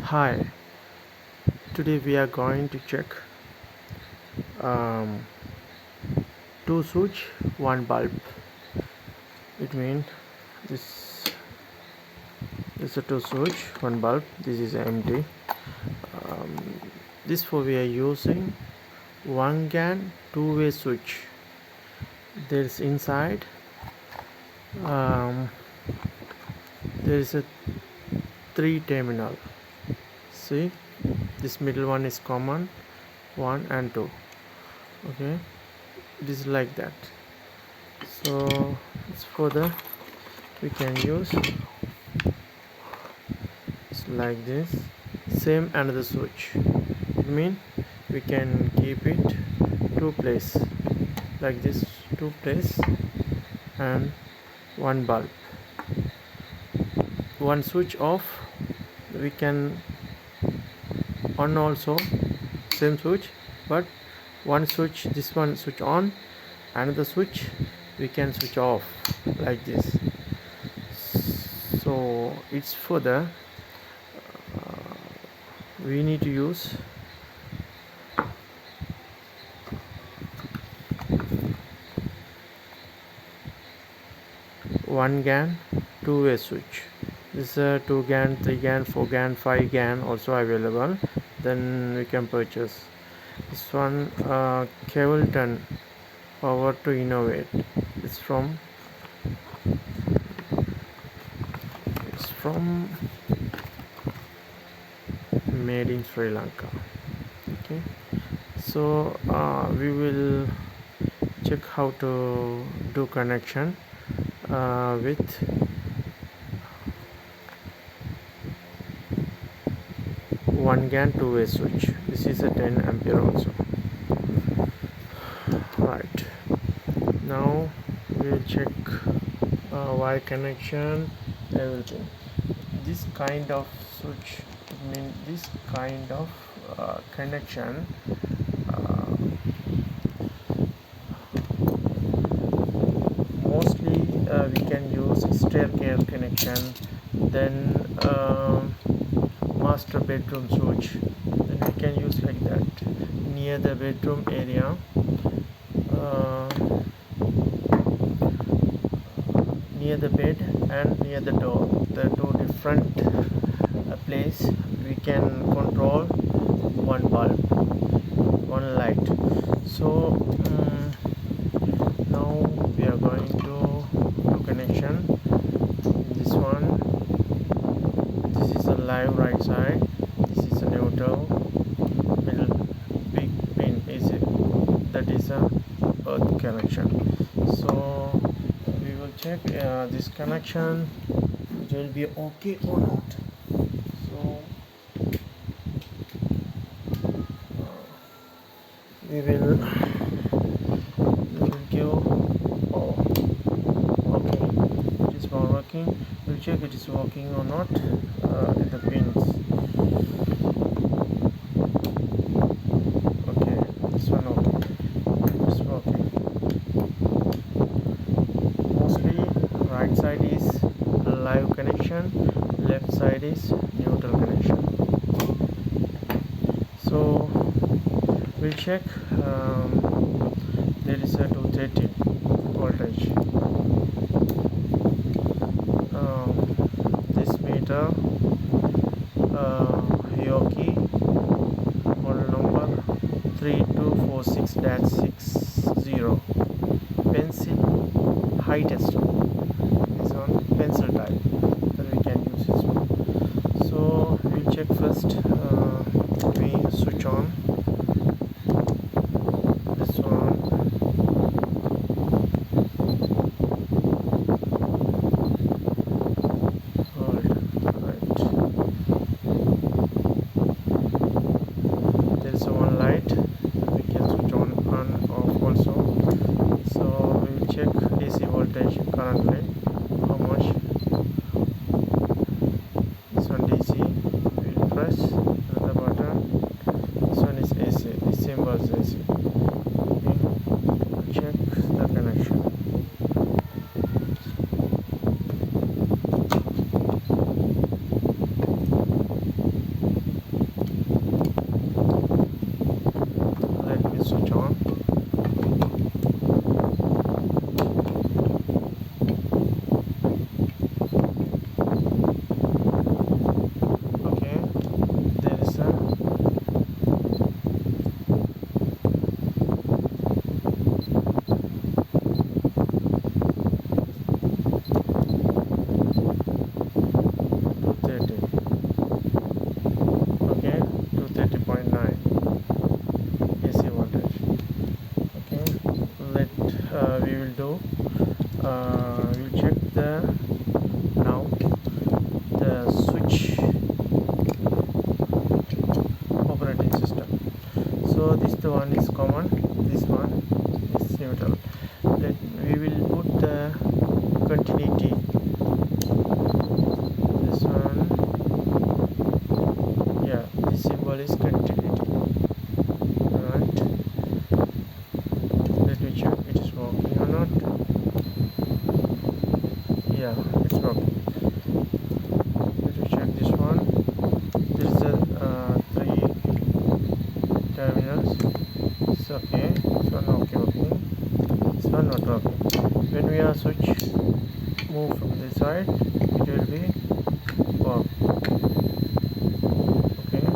Hi, today we are going to check um, two switch, one bulb. It means this is a two switch, one bulb. This is empty. This for we are using one GAN two-way switch. There's inside um, there is a three terminal. See, this middle one is common, one and two. Okay, it is like that. So it's for the we can use like this. Same another switch. It means we can keep it two place like this, two place and one bulb. One switch off, we can on also same switch, but one switch, this one switch on, another switch we can switch off like this. So it's for the we need to use one GAN two-way switch. This is a 2 GAN, 3 GAN, 4 GAN, 5 GAN also available. Then we can purchase this one. Kevilton Power to Innovate. It's from made in Sri Lanka. Okay, so we will check how to do connection with one GAN two-way switch. This is a 10 ampere also. Right, now we'll check wire connection, everything. This kind of switch, I mean this kind of connection mostly we can use staircase connection, then master bedroom switch, then we can use like that near the bedroom area, uh, near the bed and near the door, the two different place we can control one bulb, one light. So now we are going to do connection. This one, this is a live right side, this is a neutral, middle big pin is it, that is a earth connection. So we will check this connection, it will be okay or not. So we will give okay, it is not working. We'll check it is working or not with the pins. Okay, this one okay, it's working. Mostly right side is live connection, left side is neutral connection. So we'll check there is a 230 voltage. This meter Hioki model number 3246-60 pencil high tester is on pencil type, that we can use this one. So we'll check first. We switch on this one. Hold, right. There is one light. We can switch on off also. So we will check AC voltage currently. How much? This one DC. We will press So this one is common, this one is neutral. Then we will put the continuity. This one, yeah, this symbol is continuity. Alright, let me check it is working or not. Yeah, it's working. Let me check this one. There is a 3 terminals. It's okay. This one okay working. This one not working. When we are switch move from this side, it will be work. Okay.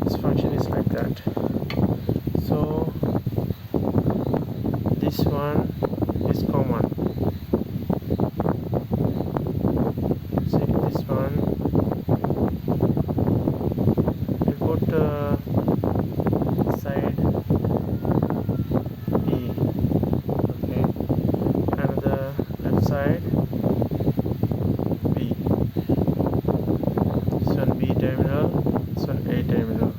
This function is like that. So this one is common. See this one. We put side E. Okay. And the left side B. This one B terminal. This one A terminal.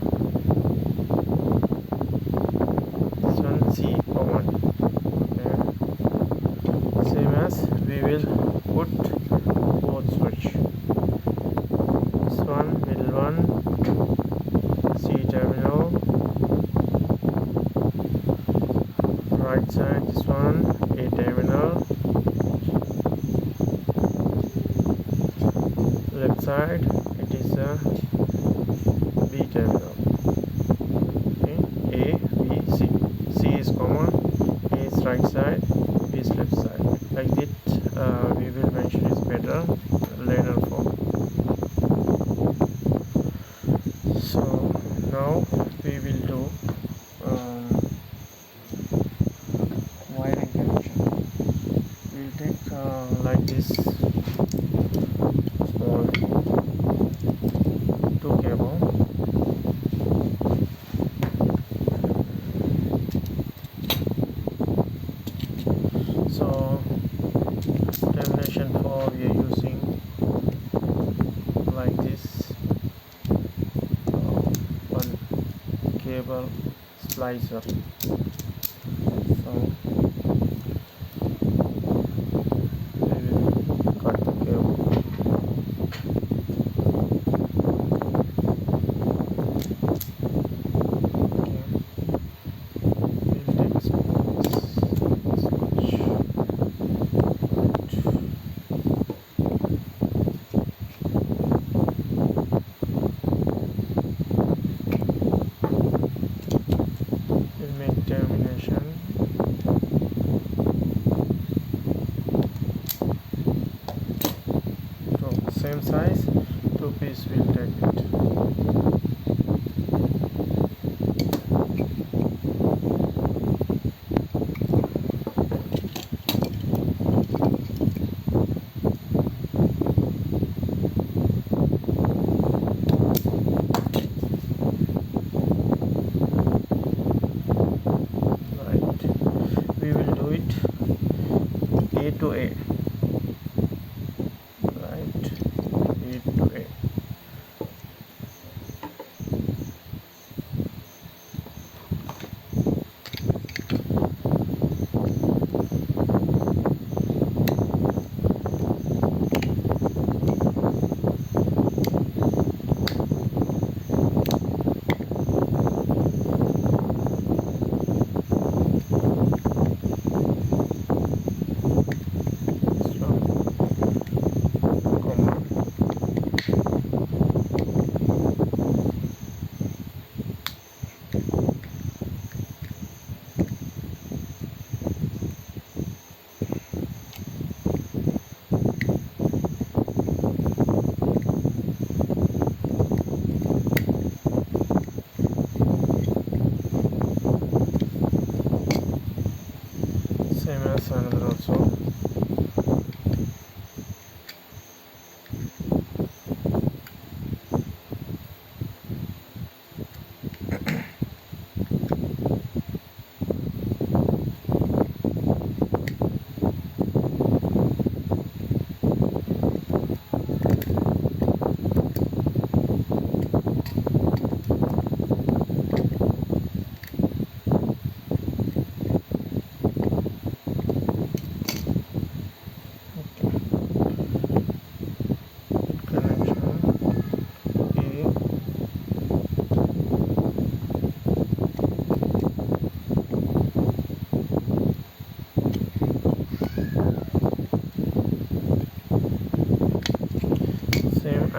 This one C common. Okay. Same as we will put both switch. This one middle one C terminal. Right side this one A terminal. Left side it is a B terminal. Okay. A B C. C is common. A is right side. B is left side. Like that we will mention is better later form. So now we will do wiring connection. We'll take like this small 2 cable. So termination for we are using like this one cable splicer. So we will cut the cable. Okay. We'll take some we'll make termination. So same size, 2 piece we'll take it. We will do it A to A. Right, A to A.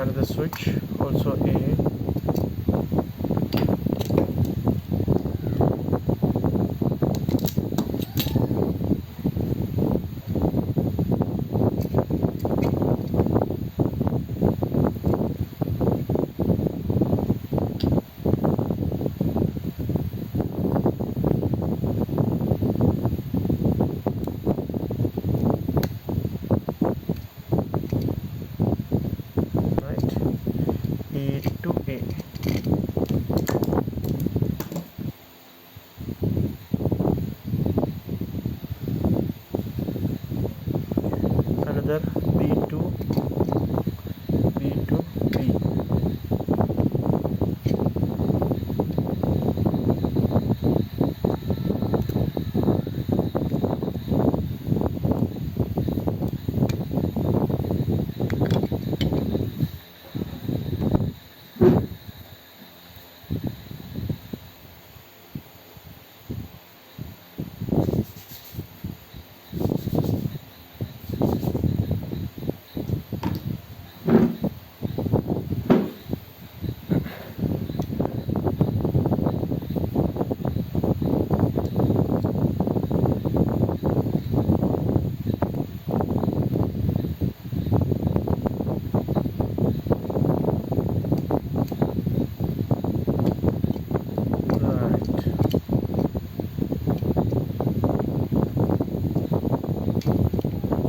another switch, also A. A to A. Another B to B to B.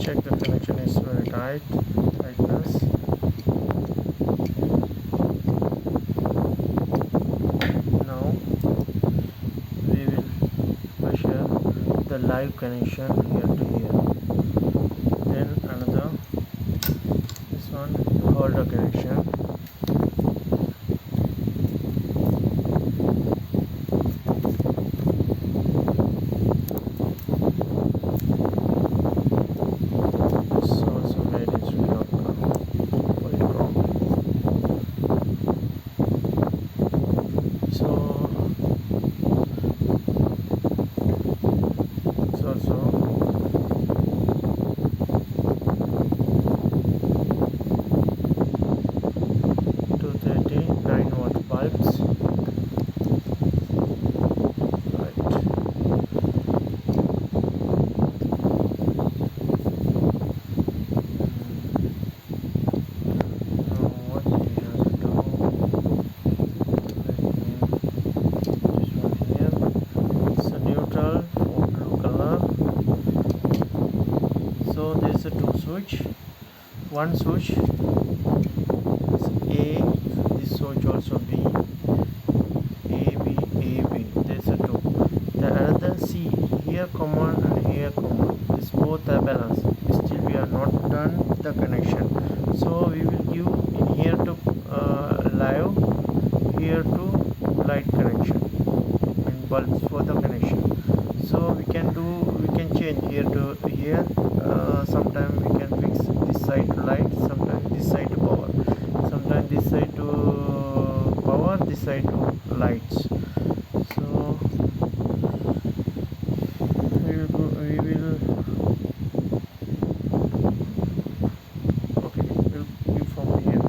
Check the connection is very tightness. Now we will measure the live connection here to here. Then another, this one, holder connection. Switch, one switch is A, this switch also B, A B, there's a two. The another C, here common and here common, this both are balanced. Still we are not done the connection, so we will give in here to live, here to light connection and bulbs for the connection. So we can change here to here. Sometimes we can fix this side to light, sometimes this side to power, sometimes this side to power, this side to lights. So we will okay, we'll give from here.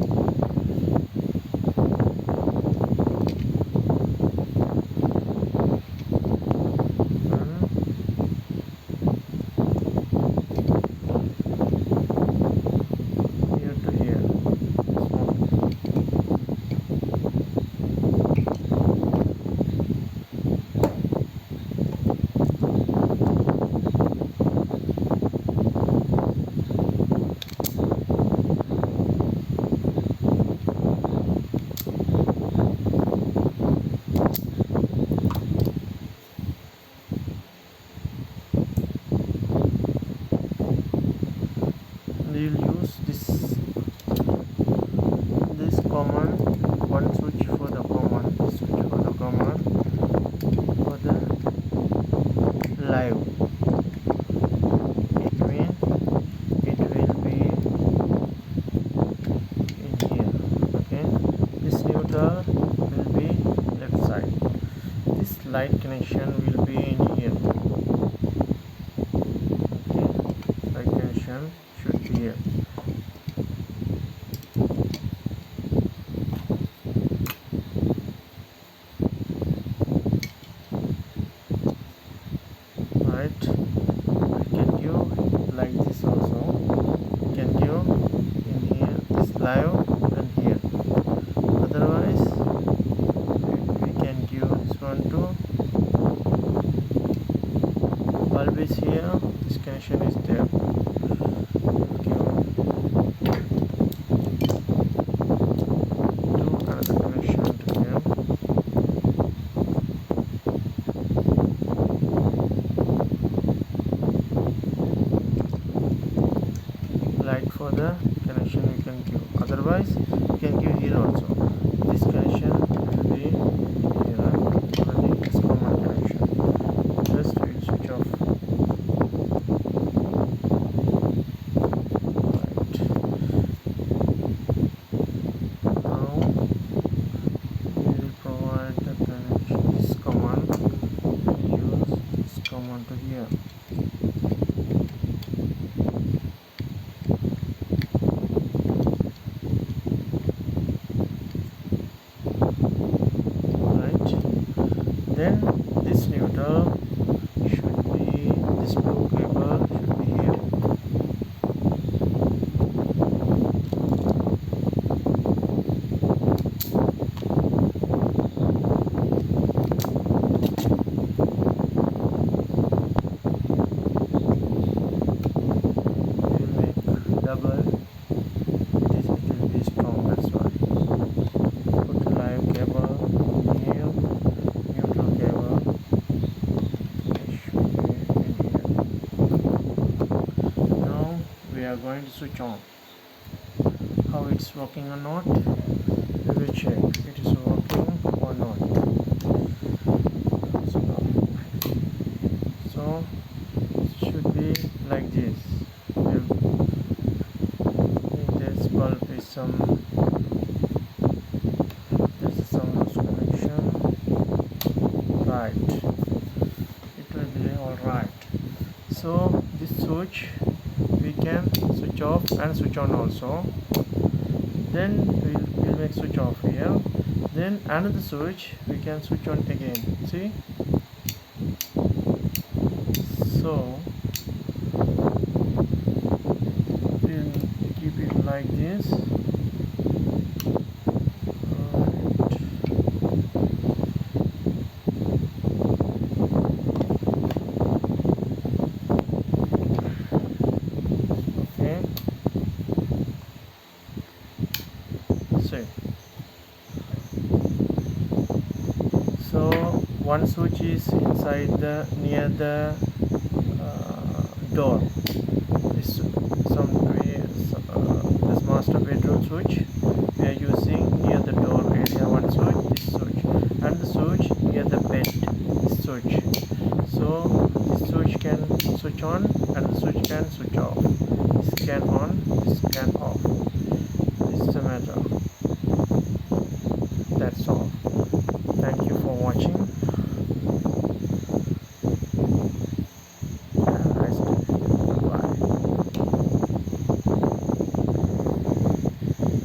We will use this common, one switch for the common, switch for the common, for the live. It means it will be in here. Okay, this neutral will be left side, this light connection will be in here. Okay, light connection should be here. Then this neutral should be, this blue cable should be here. We'll make double, it will be strong, that's why. Put live cable here, neutral cable, it should be in here. Now we are going to switch on. How it's working or not, we will check it is working or not. So it should be like this. This bulb is some loose connection, right, it will be all right. So this switch we can switch off and switch on also. Then we'll make switch off here, then another switch we can switch on again, see. So we'll keep it like this. Okay, so one switch is inside the near the door. This master bedroom switch,